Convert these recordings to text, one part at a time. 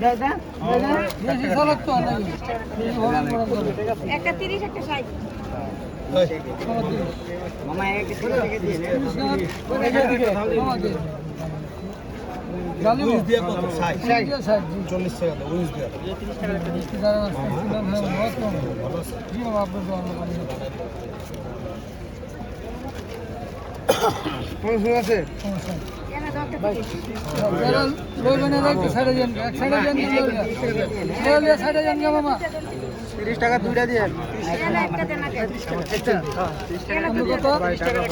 দাদা দাদা বেশি চালাক তো নাই একটা 30 একটা 60 মামা এক থেকে দিয়ে জানি দিয়া কত 60 দিয়া 60 40 টাকা দাও 19 দিয়া 30 টাকা 30 টাকা ভালো আছে জি বাবা আপনার কোন আছে এনে দাও একটা 30 যারা লইবেনা রাখতে সাইডে যান এক সাইডে যান লইলে সাইডে যান গা মামা 30 টাকা দুইটা দিয়ে এনে একটা দেন আগে একটা এনে আমি কত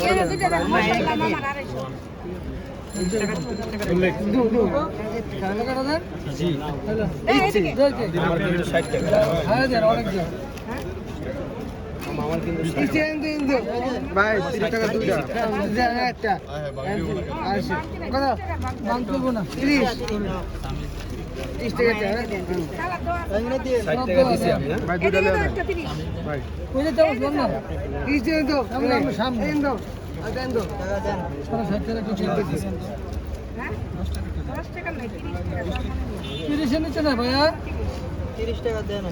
এনে দুইটা দেন মাশাআল্লাহ মামা আড়াইশো টাকাটা দেন জি হ্যালো এই এদিকে আমার কিন্তু 60 টাকা হ্যাঁ দেন অনেক দেন আমার কিন্তু ভাই 30 টাকা দুইটা একটা আচ্ছা কত দাম তুলবো না 30 টাকা সালাদ দাও 60 টাকা দিছি আমি হ্যাঁ ভাই এদিকে দাও একটা 30 কইলে যাও শোন না 30 টাকা দাও আমি সামনে দেন দাও দেন দাও টাকা দেন সারা 60 টাকা কিছু হ্যাঁ 10 টাকা নাই 30 টাকা 30 এর নিচে না ভাইয়া 30 টাকা দেন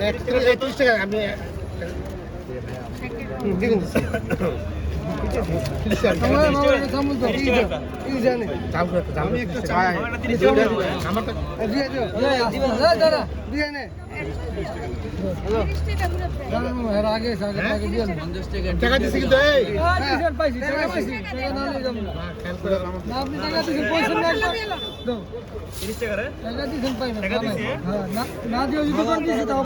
একটা 30 টাকা আমি দেখুন আমার মামা সামুল তো এই জানে আমি একটা চাই আমারটা দিয়ে দিও দাদা দিয়ে নে 30 টাকা ঘুরে এর আগে আগে দিয়ে 50 টাকা টাকা দিছি কিন্তু এই পাইছি টাকা না নিয়ে যাবো না আপনি টাকা দিছেন পয়সা না দাও 30 টাকা রে টাকা দিছেন পাই না হ্যাঁ না দিও যদি কোন দিছে তাও